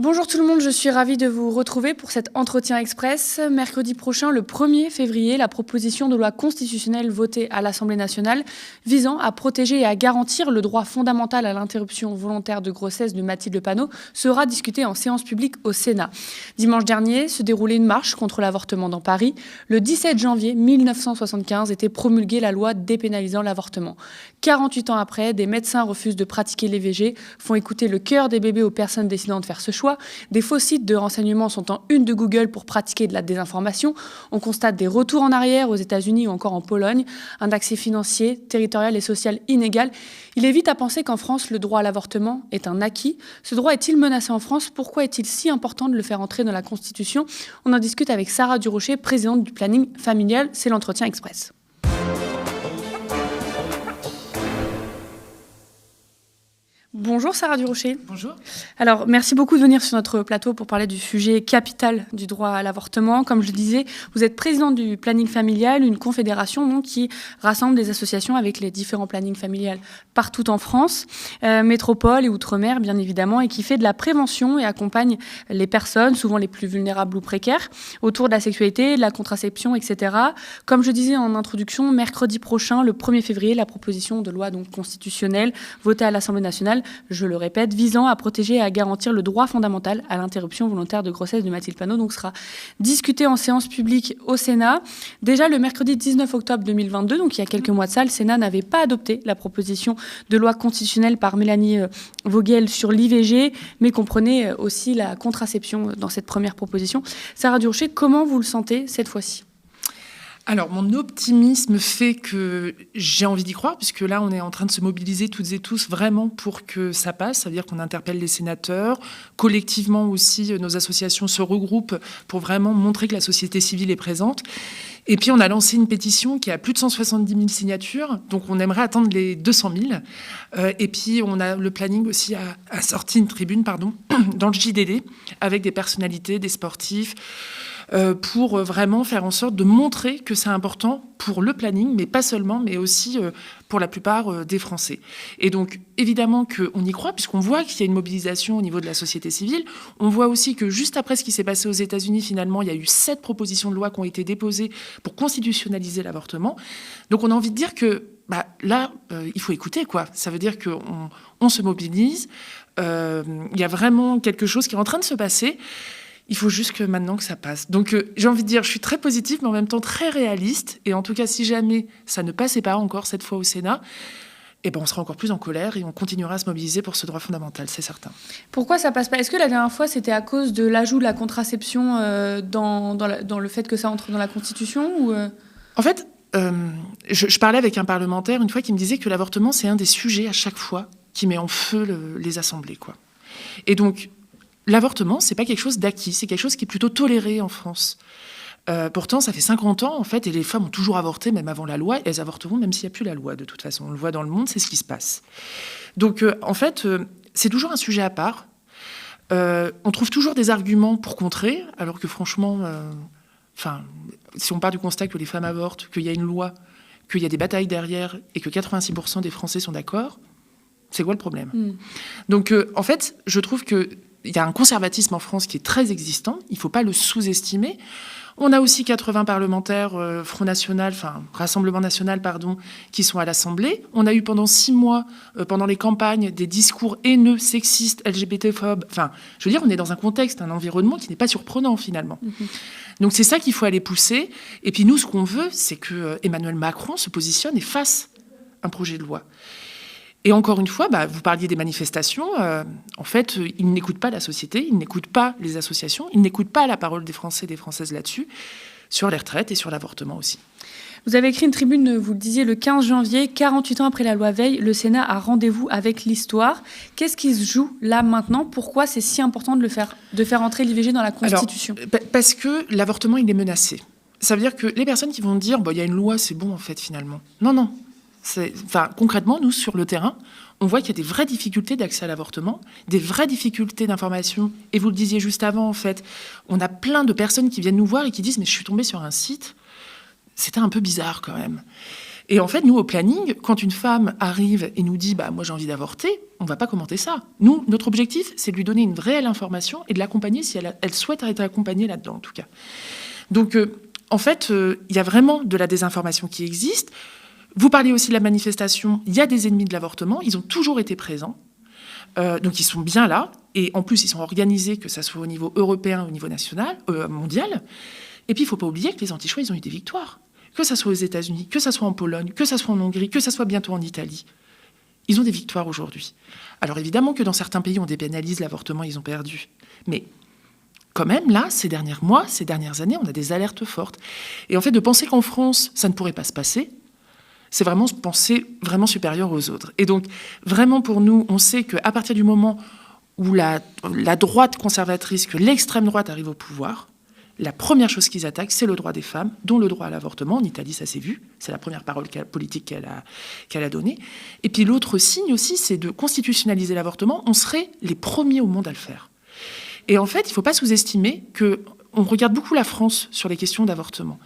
Bonjour tout le monde, je suis ravie de vous retrouver pour cet entretien express. Mercredi prochain, le 1er février, la proposition de loi constitutionnelle votée à l'Assemblée nationale visant à protéger et à garantir le droit fondamental à l'interruption volontaire de grossesse de Mathilde Panot sera discutée en séance publique au Sénat. Dimanche dernier se déroulait une marche contre l'avortement dans Paris. Le 17 janvier 1975 était promulguée la loi dépénalisant l'avortement. 48 ans après, des médecins refusent de pratiquer l'IVG, font écouter le cœur des bébés aux personnes décidant de faire ce choix. Des faux sites de renseignements sont en une de Google pour pratiquer de la désinformation. On constate des retours en arrière aux États-Unis ou encore en Pologne, un accès financier, territorial et social inégal. Il est vite à penser qu'en France, le droit à l'avortement est un acquis. Ce droit est-il menacé en France? Pourquoi est-il si important de le faire entrer dans la Constitution? On en discute avec Sarah Durocher, présidente du planning familial. C'est l'entretien express. Bonjour Sarah Durocher. Bonjour. Alors, merci beaucoup de venir sur notre plateau pour parler du sujet capital du droit à l'avortement. Comme je le disais, vous êtes présidente du planning familial, une confédération donc, qui rassemble des associations avec les différents plannings familiales partout en France, métropole et outre-mer bien évidemment, et qui fait de la prévention et accompagne les personnes, souvent les plus vulnérables ou précaires, autour de la sexualité, de la contraception, etc. Comme je disais en introduction, mercredi prochain, le 1er février, la proposition de loi donc, constitutionnelle votée à l'Assemblée nationale, je le répète, visant à protéger et à garantir le droit fondamental à l'interruption volontaire de grossesse de Mathilde Panot, donc sera discuté en séance publique au Sénat. Déjà le mercredi 19 octobre 2022, donc il y a quelques mois de ça, le Sénat n'avait pas adopté la proposition de loi constitutionnelle par Mélanie Vogel sur l'IVG, mais comprenait aussi la contraception dans cette première proposition. Sarah Durocher, comment vous le sentez cette fois-ci ? Alors, mon optimisme fait que j'ai envie d'y croire, puisque là, on est en train de se mobiliser toutes et tous vraiment pour que ça passe. Ça veut dire qu'on interpelle les sénateurs. Collectivement aussi, nos associations se regroupent pour vraiment montrer que la société civile est présente. Et puis, on a lancé une pétition qui a plus de 170 000 signatures. Donc, on aimerait atteindre les 200 000. Et puis, on a le planning aussi a sorti une tribune, dans le JDD, avec des personnalités, des sportifs, pour vraiment faire en sorte de montrer que c'est important pour le planning, mais pas seulement, mais aussi pour la plupart des Français. Et donc, évidemment qu'on y croit, puisqu'on voit qu'il y a une mobilisation au niveau de la société civile. On voit aussi que juste après ce qui s'est passé aux États-Unis, finalement, il y a eu 7 propositions de loi qui ont été déposées pour constitutionnaliser l'avortement. Donc, on a envie de dire que là, il faut écouter, quoi. Ça veut dire qu'on se mobilise. Il y a vraiment quelque chose qui est en train de se passer. Il faut juste que maintenant que ça passe. Donc, j'ai envie de dire, je suis très positive, mais en même temps très réaliste. Et en tout cas, si jamais ça ne passait pas encore cette fois au Sénat, on sera encore plus en colère et on continuera à se mobiliser pour ce droit fondamental, c'est certain. Pourquoi ça passe pas? Est-ce que la dernière fois, c'était à cause de l'ajout de la contraception dans le fait que ça entre dans la Constitution ou En fait, je parlais avec un parlementaire une fois qui me disait que l'avortement, c'est un des sujets à chaque fois qui met en feu les assemblées, quoi. Et donc, l'avortement, c'est pas quelque chose d'acquis, c'est quelque chose qui est plutôt toléré en France. Pourtant, ça fait 50 ans, en fait, et les femmes ont toujours avorté, même avant la loi, et elles avorteront même s'il n'y a plus la loi, de toute façon. On le voit dans le monde, c'est ce qui se passe. Donc, en fait, c'est toujours un sujet à part. On trouve toujours des arguments pour contrer, alors que franchement, si on part du constat que les femmes avortent, qu'il y a une loi, qu'il y a des batailles derrière, et que 86% des Français sont d'accord, c'est quoi le problème ? Donc, en fait, je trouve que il y a un conservatisme en France qui est très existant. Il ne faut pas le sous-estimer. On a aussi 80 parlementaires Rassemblement national, qui sont à l'Assemblée. On a eu pendant 6 mois, pendant les campagnes, des discours haineux, sexistes, LGBT-phobes. Je veux dire, on est dans un contexte, un environnement qui n'est pas surprenant, finalement. Donc, c'est ça qu'il faut aller pousser. Et puis, nous, ce qu'on veut, c'est que Emmanuel Macron se positionne et fasse un projet de loi. Et encore une fois, vous parliez des manifestations. En fait, il n'écoute pas la société, il n'écoute pas les associations, il n'écoute pas la parole des Français et des Françaises là-dessus, sur les retraites et sur l'avortement aussi. Vous avez écrit une tribune, vous le disiez, le 15 janvier, 48 ans après la loi Veil, le Sénat a rendez-vous avec l'histoire. Qu'est-ce qui se joue là maintenant? Pourquoi c'est si important de faire entrer l'IVG dans la Constitution? Parce que l'avortement, il est menacé. Ça veut dire que les personnes qui vont dire il y a une loi, c'est bon en fait finalement. Non. Concrètement, nous, sur le terrain, on voit qu'il y a des vraies difficultés d'accès à l'avortement, des vraies difficultés d'information. Et vous le disiez juste avant, en fait, on a plein de personnes qui viennent nous voir et qui disent « mais je suis tombée sur un site, c'était un peu bizarre quand même ». Et en fait, nous, au planning, quand une femme arrive et nous dit « moi, j'ai envie d'avorter », on ne va pas commenter ça. Nous, notre objectif, c'est de lui donner une réelle information et de l'accompagner si elle souhaite être accompagnée là-dedans, en tout cas. Donc, en fait, il y a vraiment de la désinformation qui existe. Vous parliez aussi de la manifestation. Il y a des ennemis de l'avortement. Ils ont toujours été présents. Donc, ils sont bien là. Et en plus, ils sont organisés, que ça soit au niveau européen, au niveau national, mondial. Et puis, il ne faut pas oublier que les anti-choix, ils ont eu des victoires. Que ça soit aux États-Unis, que ça soit en Pologne, que ça soit en Hongrie, que ça soit bientôt en Italie. Ils ont des victoires aujourd'hui. Alors évidemment que dans certains pays, on dépénalise l'avortement, ils ont perdu. Mais quand même, là, ces derniers mois, ces dernières années, on a des alertes fortes. Et en fait, de penser qu'en France, ça ne pourrait pas se passer, c'est vraiment penser vraiment supérieur aux autres. Et donc, vraiment pour nous, on sait qu'à partir du moment où la droite conservatrice, que l'extrême droite arrive au pouvoir, la première chose qu'ils attaquent, c'est le droit des femmes, dont le droit à l'avortement. En Italie, ça s'est vu. C'est la première parole politique qu'elle a donnée. Et puis l'autre signe aussi, c'est de constitutionnaliser l'avortement. On serait les premiers au monde à le faire. Et en fait, il ne faut pas sous-estimer qu'on regarde beaucoup la France sur les questions d'avortement.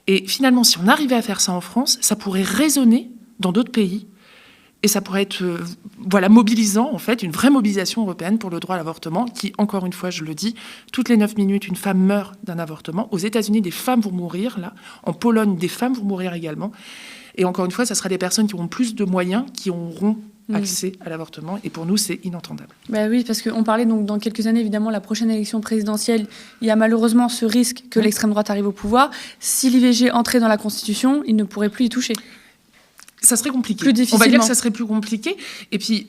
Et finalement, si on arrivait à faire ça en France, ça pourrait résonner dans d'autres pays. Et ça pourrait être mobilisant, en fait, une vraie mobilisation européenne pour le droit à l'avortement, qui, encore une fois, je le dis, toutes les 9 minutes, une femme meurt d'un avortement. Aux États-Unis, des femmes vont mourir, là. En Pologne, des femmes vont mourir également. Et encore une fois, ça sera des personnes qui auront plus de moyens, qui auront accès à l'avortement. Et pour nous, c'est inentendable. Oui, parce qu'on parlait donc dans quelques années, évidemment, la prochaine élection présidentielle, il y a malheureusement ce risque que l'extrême droite arrive au pouvoir. Si l'IVG entrait dans la Constitution, il ne pourrait plus y toucher. Ça serait compliqué. Plus difficilement. On va dire que ça serait plus compliqué. Et puis,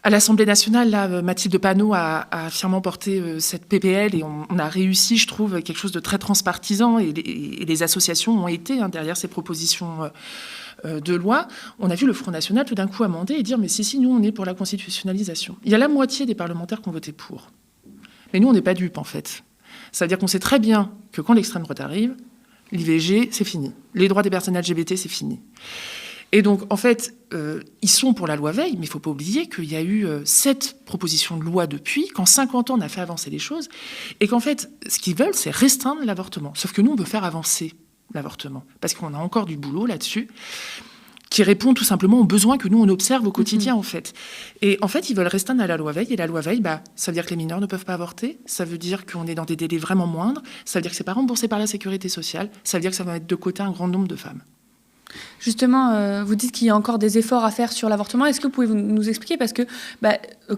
à l'Assemblée nationale, là, Mathilde Panot a fièrement porté cette PPL et on a réussi, je trouve, quelque chose de très transpartisan et les associations ont été derrière ces propositions de loi. On a vu le Front National tout d'un coup amender et dire « mais si, nous, on est pour la constitutionnalisation ». Il y a la moitié des parlementaires qui ont voté pour. Mais nous, on n'est pas dupes, en fait. Ça veut dire qu'on sait très bien que quand l'extrême droite arrive, l'IVG, c'est fini. Les droits des personnes LGBT, c'est fini. Et donc, en fait, ils sont pour la loi Veil, mais il ne faut pas oublier qu'il y a eu 7 propositions de loi depuis, qu'en 50 ans, on a fait avancer les choses, et qu'en fait, ce qu'ils veulent, c'est restreindre l'avortement. Sauf que nous, on veut faire avancer l'avortement, parce qu'on a encore du boulot là-dessus, qui répond tout simplement aux besoins que nous, on observe au quotidien, en fait. Et en fait, ils veulent restreindre à la loi Veil. Et la loi Veil, ça veut dire que les mineurs ne peuvent pas avorter. Ça veut dire qu'on est dans des délais vraiment moindres. Ça veut dire que c'est pas remboursé par la sécurité sociale. Ça veut dire que ça va mettre de côté un grand nombre de femmes. Justement, vous dites qu'il y a encore des efforts à faire sur l'avortement. Est-ce que vous pouvez nous expliquer ? Parce que,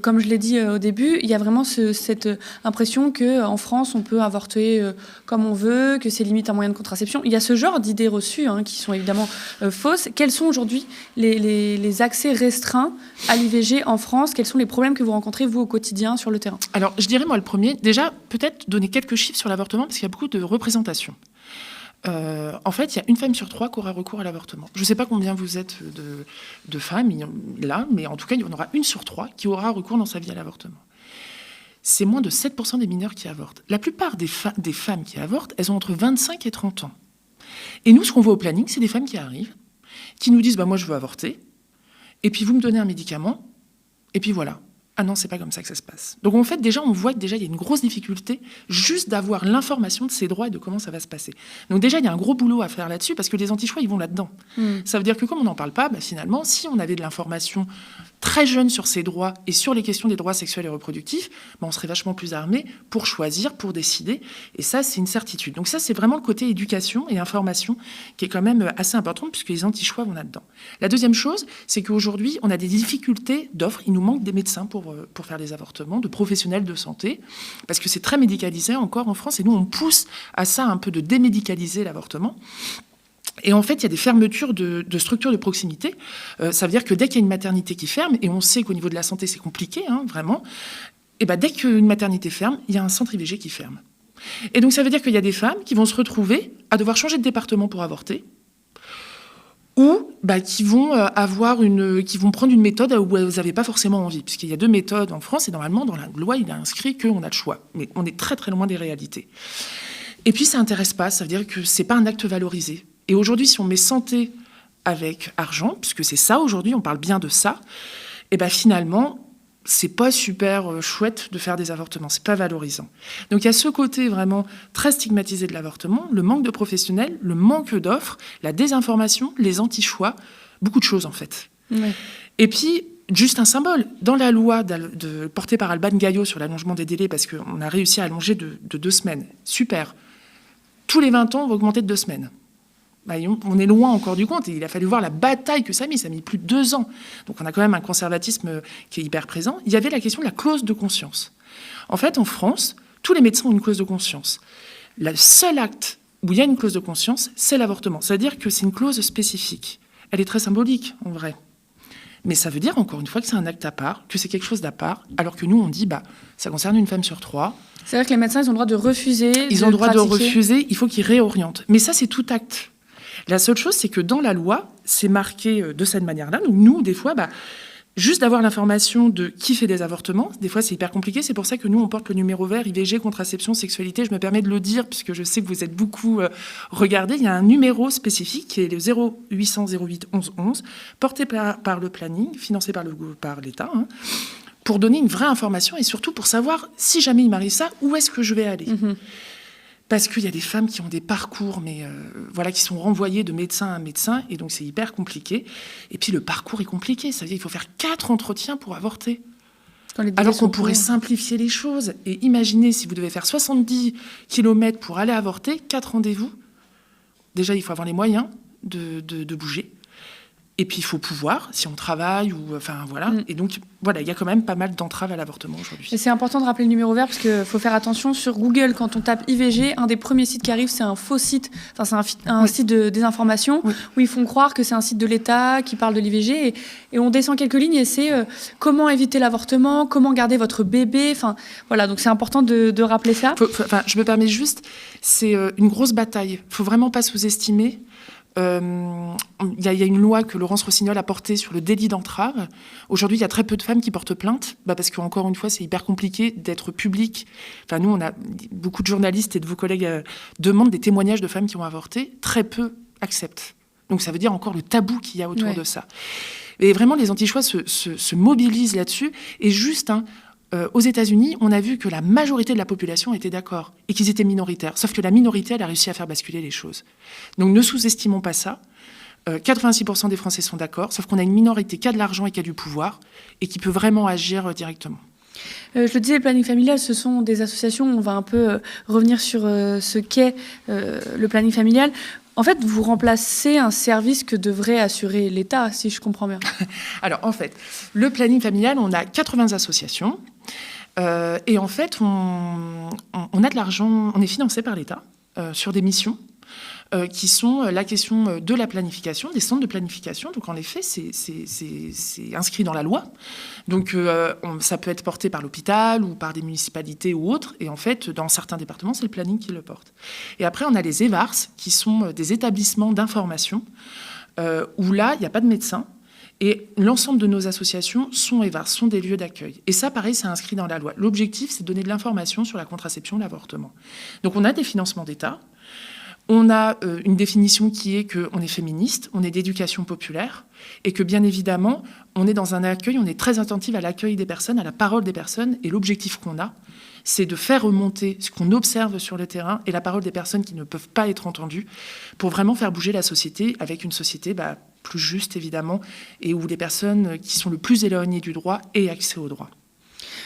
comme je l'ai dit au début, il y a vraiment cette impression qu'en France, on peut avorter comme on veut, que c'est limite un moyen de contraception. Il y a ce genre d'idées reçues qui sont évidemment fausses. Quels sont aujourd'hui les accès restreints à l'IVG en France ? Quels sont les problèmes que vous rencontrez, vous, au quotidien, sur le terrain ? Alors, je dirais, moi, le premier, déjà, peut-être donner quelques chiffres sur l'avortement, parce qu'il y a beaucoup de représentations. En fait, il y a une femme sur 3 qui aura recours à l'avortement. Je ne sais pas combien vous êtes de femmes là, mais en tout cas, il y en aura une sur 3 qui aura recours dans sa vie à l'avortement. C'est moins de 7% des mineurs qui avortent. La plupart des femmes qui avortent, elles ont entre 25 et 30 ans. Et nous, ce qu'on voit au planning, c'est des femmes qui arrivent, qui nous disent « moi, je veux avorter, et puis vous me donnez un médicament, et puis voilà ». Ah non, c'est pas comme ça que ça se passe. Donc en fait, déjà, on voit que déjà, il y a une grosse difficulté juste d'avoir l'information de ses droits et de comment ça va se passer. Donc déjà, il y a un gros boulot à faire là-dessus parce que les anti-choix, ils vont là-dedans. Ça veut dire que comme on n'en parle pas, finalement, si on avait de l'information très jeune sur ses droits et sur les questions des droits sexuels et reproductifs, on serait vachement plus armé pour choisir, pour décider. Et ça, c'est une certitude. Donc ça, c'est vraiment le côté éducation et information qui est quand même assez important puisque les anti-choix vont là-dedans. La deuxième chose, c'est qu'aujourd'hui, on a des difficultés d'offres. Il nous manque des médecins pour faire les avortements, de professionnels de santé, parce que c'est très médicalisé encore en France, et nous, on pousse à ça un peu de démédicaliser l'avortement. Et en fait, il y a des fermetures de structures de proximité. Ça veut dire que dès qu'il y a une maternité qui ferme, et on sait qu'au niveau de la santé, c'est compliqué, vraiment, et dès qu'une maternité ferme, il y a un centre IVG qui ferme. Et donc, ça veut dire qu'il y a des femmes qui vont se retrouver à devoir changer de département pour avorter, ou qui vont prendre une méthode où vous n'avez pas forcément envie, puisqu'il y a 2 méthodes en France, et normalement, dans la loi, il est inscrit qu'on a le choix. Mais on est très, très loin des réalités. Et puis, ça n'intéresse pas, ça veut dire que ce n'est pas un acte valorisé. Et aujourd'hui, si on met santé avec argent, puisque c'est ça aujourd'hui, on parle bien de ça, et finalement, c'est pas super chouette de faire des avortements, c'est pas valorisant. Donc il y a ce côté vraiment très stigmatisé de l'avortement, le manque de professionnels, le manque d'offres, la désinformation, les anti-choix, beaucoup de choses en fait. Oui. Et puis, juste un symbole, dans la loi portée par Alban Gaillot sur l'allongement des délais, parce qu'on a réussi à allonger de 2 semaines, super. Tous les 20 ans, on va augmenter de 2 semaines. On est loin encore du compte, et il a fallu voir la bataille que ça a mis plus de 2 ans. Donc on a quand même un conservatisme qui est hyper présent. Il y avait la question de la clause de conscience. En fait, en France, tous les médecins ont une clause de conscience. Le seul acte où il y a une clause de conscience, c'est l'avortement. C'est-à-dire que c'est une clause spécifique. Elle est très symbolique, en vrai. Mais ça veut dire, encore une fois, que c'est un acte à part, que c'est quelque chose d'à part, alors que nous, on dit, ça concerne une femme sur 3. C'est-à-dire que les médecins, ils ont le droit de refuser. Ils ont le droit de refuser, il faut qu'ils réorientent. Mais ça, c'est tout acte. La seule chose, c'est que dans la loi, c'est marqué de cette manière-là. Donc nous, des fois, juste d'avoir l'information de qui fait des avortements, des fois, c'est hyper compliqué. C'est pour ça que nous, on porte le numéro vert IVG, contraception, sexualité. Je me permets de le dire, puisque je sais que vous êtes beaucoup regardés. Il y a un numéro spécifique qui est le 0800 08 11 11, porté par le planning, financé par l'État, pour donner une vraie information et surtout pour savoir, si jamais il m'arrive ça, où est-ce que je vais aller. Parce qu'il y a des femmes qui ont des parcours, qui sont renvoyées de médecin à médecin, et donc c'est hyper compliqué. Et puis le parcours est compliqué, ça veut dire qu'il faut faire 4 entretiens pour avorter. Alors qu'on pourrait simplifier les choses. Et imaginez, si vous devez faire 70 km pour aller avorter, 4 rendez-vous, déjà il faut avoir les moyens de bouger. Et puis, il faut pouvoir, si on travaille, Et donc, il y a quand même pas mal d'entraves à l'avortement aujourd'hui. Et c'est important de rappeler le numéro vert, parce qu'il faut faire attention. Sur Google, quand on tape IVG, un des premiers sites qui arrive, c'est un faux site. Enfin, c'est un site de désinformation, où ils font croire que c'est un site de l'État qui parle de l'IVG. Et on descend quelques lignes, et c'est comment éviter l'avortement, comment garder votre bébé. Donc c'est important de rappeler ça. Je me permets juste, c'est une grosse bataille. Il ne faut vraiment pas sous-estimer. Il y a une loi que Laurence Rossignol a portée sur le délit d'entrave. Aujourd'hui, il y a très peu de femmes qui portent plainte, parce qu'encore une fois, c'est hyper compliqué d'être public. Nous, on a beaucoup de journalistes et de vos collègues demandent des témoignages de femmes qui ont avorté. Très peu acceptent. Donc ça veut dire encore le tabou qu'il y a autour de ça. Et vraiment, les anti-choix se mobilisent là-dessus. Et juste, aux États-Unis, on a vu que la majorité de la population était d'accord et qu'ils étaient minoritaires. Sauf que la minorité, elle a réussi à faire basculer les choses. Donc ne sous-estimons pas ça. 86% des Français sont d'accord, sauf qu'on a une minorité qui a de l'argent et qui a du pouvoir et qui peut vraiment agir directement. Je le disais, le planning familial, ce sont des associations. On va un peu revenir sur ce qu'est le planning familial. En fait, vous remplacez un service que devrait assurer l'État, si je comprends bien. Alors, en fait, le planning familial, on a 80 associations. Et en fait, on a de l'argent, on est financé par l'État sur des missions qui sont la question de la planification, des centres de planification. Donc, en effet, c'est inscrit dans la loi. Donc, ça peut être porté par l'hôpital ou par des municipalités ou autres. Et en fait, dans certains départements, c'est le planning qui le porte. Et après, on a les EVARS, qui sont des établissements d'information, où là, il n'y a pas de médecin. Et l'ensemble de nos associations sont EVARS, sont des lieux d'accueil. Et ça, pareil, c'est inscrit dans la loi. L'objectif, c'est de donner de l'information sur la contraception, l'avortement. Donc, on a des financements d'État. On a une définition qui est qu'on est féministe, on est d'éducation populaire, et que bien évidemment, on est dans un accueil, on est très attentif à l'accueil des personnes, à la parole des personnes, et l'objectif qu'on a, c'est de faire remonter ce qu'on observe sur le terrain et la parole des personnes qui ne peuvent pas être entendues, pour vraiment faire bouger la société, avec une société plus juste évidemment, et où les personnes qui sont le plus éloignées du droit aient accès au droit.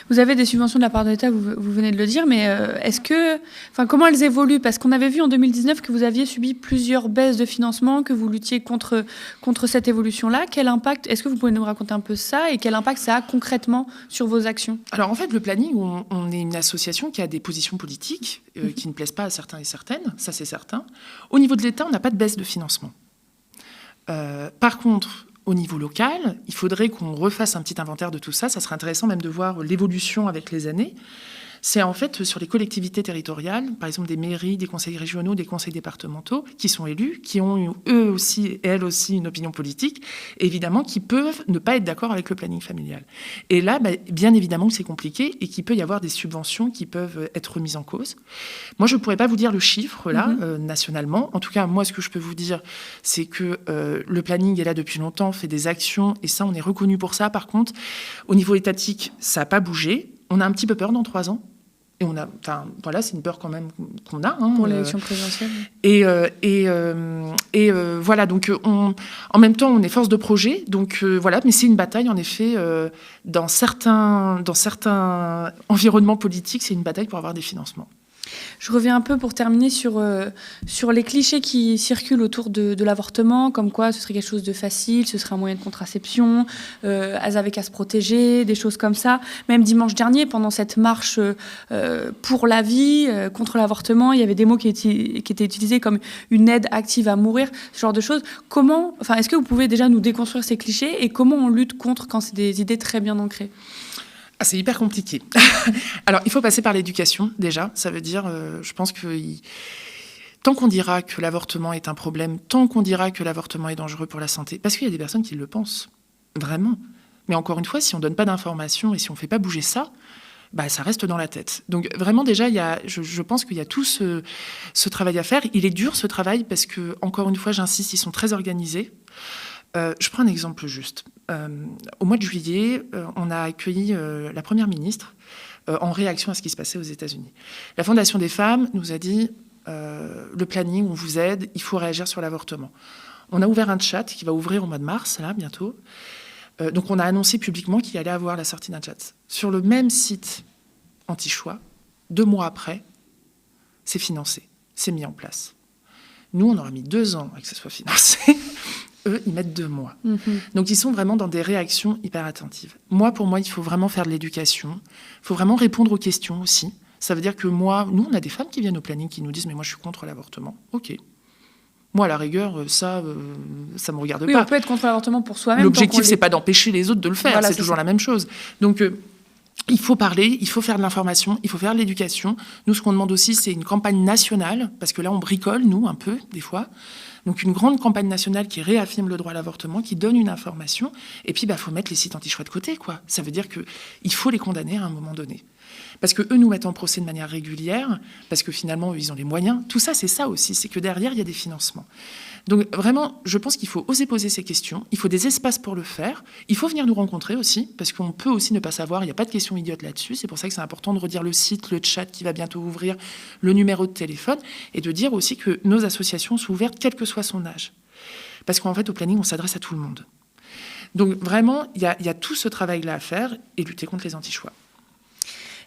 Vous avez des subventions de la part de l'État, vous venez de le dire, mais comment elles évoluent ? Parce qu'on avait vu en 2019 que vous aviez subi plusieurs baisses de financement, que vous luttiez contre cette évolution-là. Quel impact, est-ce que vous pouvez nous raconter un peu ça, et quel impact ça a concrètement sur vos actions ? Alors en fait, le planning, on est une association qui a des positions politiques qui ne plaisent pas à certains et certaines, ça c'est certain. Au niveau de l'État, on n'a pas de baisse de financement. Par contre, au niveau local, il faudrait qu'on refasse un petit inventaire de tout ça. Ça serait intéressant même de voir l'évolution avec les années. c'est en fait sur les collectivités territoriales, par exemple des mairies, des conseils régionaux, des conseils départementaux, qui sont élus, qui ont eux aussi et elles aussi une opinion politique, et évidemment qui peuvent ne pas être d'accord avec le planning familial. Et là, bien évidemment que c'est compliqué et qu'il peut y avoir des subventions qui peuvent être remises en cause. Moi, je ne pourrais pas vous dire le chiffre là, nationalement. En tout cas, moi, ce que je peux vous dire, c'est que le planning est là depuis longtemps, fait des actions, et ça, on est reconnu pour ça. Par contre, au niveau étatique, ça n'a pas bougé. On a un petit peu peur dans 3 ans. Et voilà, c'est une peur quand même qu'on a. Pour l'élection présidentielle. Voilà, donc en même temps, on est force de projet. Donc voilà, mais c'est une bataille, en effet, dans certains environnements politiques, c'est une bataille pour avoir des financements. Je reviens un peu pour terminer sur les clichés qui circulent autour de l'avortement, comme quoi ce serait quelque chose de facile, ce serait un moyen de contraception, elles avaient qu'à se protéger, des choses comme ça. Même dimanche dernier, pendant cette marche pour la vie, contre l'avortement, il y avait des mots qui étaient utilisés comme une aide active à mourir, ce genre de choses. Est-ce que vous pouvez déjà nous déconstruire ces clichés et comment on lutte contre quand c'est des idées très bien ancrées ? C'est hyper compliqué. Alors, il faut passer par l'éducation, déjà. Ça veut dire, je pense que tant qu'on dira que l'avortement est un problème, tant qu'on dira que l'avortement est dangereux pour la santé, parce qu'il y a des personnes qui le pensent, vraiment. Mais encore une fois, si on ne donne pas d'informations et si on ne fait pas bouger ça, ça reste dans la tête. Donc vraiment, déjà, je pense qu'il y a tout ce travail à faire. Il est dur, ce travail, parce que, encore une fois, j'insiste, ils sont très organisés. Je prends un exemple juste. Au mois de juillet, on a accueilli la Première ministre en réaction à ce qui se passait aux États-Unis. La Fondation des femmes nous a dit le planning, on vous aide, il faut réagir sur l'avortement. On a ouvert un chat qui va ouvrir au mois de mars, là, bientôt. Donc on a annoncé publiquement qu'il allait avoir la sortie d'un chat. Sur le même site anti-choix, 2 mois après, c'est financé, c'est mis en place. Nous, on aura mis 2 ans à que ça soit financé. Eux, ils mettent 2 mois. Donc, ils sont vraiment dans des réactions hyper attentives. Pour moi, il faut vraiment faire de l'éducation. Il faut vraiment répondre aux questions aussi. Ça veut dire que nous, on a des femmes qui viennent au planning qui nous disent « Mais moi, je suis contre l'avortement. » OK. Moi, à la rigueur, ça me regarde pas. On peut être contre l'avortement pour soi-même. L'objectif, c'est pas d'empêcher les autres de le faire. Voilà, c'est toujours la même chose. Donc, il faut parler, il faut faire de l'information, il faut faire de l'éducation. Nous, ce qu'on demande aussi, c'est une campagne nationale, parce que là, on bricole, nous, un peu, des fois. Donc, une grande campagne nationale qui réaffirme le droit à l'avortement, qui donne une information. Et puis, faut mettre les sites anti-choix de côté, quoi. Ça veut dire qu'il faut les condamner à un moment donné. Parce qu'eux nous mettent en procès de manière régulière, parce que finalement, eux, ils ont les moyens. Tout ça, c'est ça aussi, c'est que derrière, il y a des financements. Donc vraiment, je pense qu'il faut oser poser ces questions, il faut des espaces pour le faire, il faut venir nous rencontrer aussi, parce qu'on peut aussi ne pas savoir, il n'y a pas de questions idiotes là-dessus, c'est pour ça que c'est important de redire le site, le chat qui va bientôt ouvrir, le numéro de téléphone, et de dire aussi que nos associations sont ouvertes, quel que soit son âge. Parce qu'en fait, au planning, on s'adresse à tout le monde. Donc vraiment, il y a tout ce travail-là à faire, et lutter contre les anti-choix.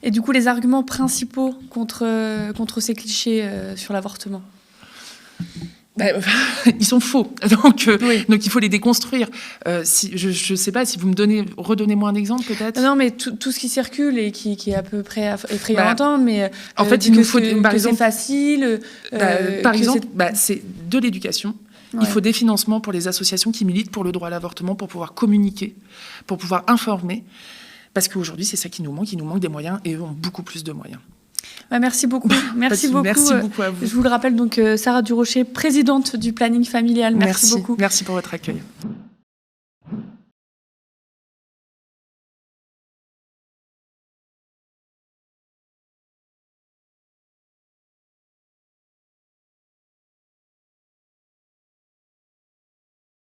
Et du coup, les arguments principaux contre ces clichés sur l'avortement ? Ils sont faux, donc il faut les déconstruire. Je ne sais pas si vous redonnez-moi un exemple peut-être. Non, mais tout ce qui circule et qui est à peu près effrayant à entendre, mais en fait, il nous faut par exemple, c'est facile. Par exemple, c'est de l'éducation. Ouais. Il faut des financements pour les associations qui militent pour le droit à l'avortement, pour pouvoir communiquer, pour pouvoir informer. Parce qu'aujourd'hui, c'est ça qui nous manque. Il nous manque des moyens et eux ont beaucoup plus de moyens. Merci beaucoup. Merci beaucoup à vous. Je vous le rappelle, donc Sarah Durocher, présidente du planning familial. Merci beaucoup. Merci pour votre accueil.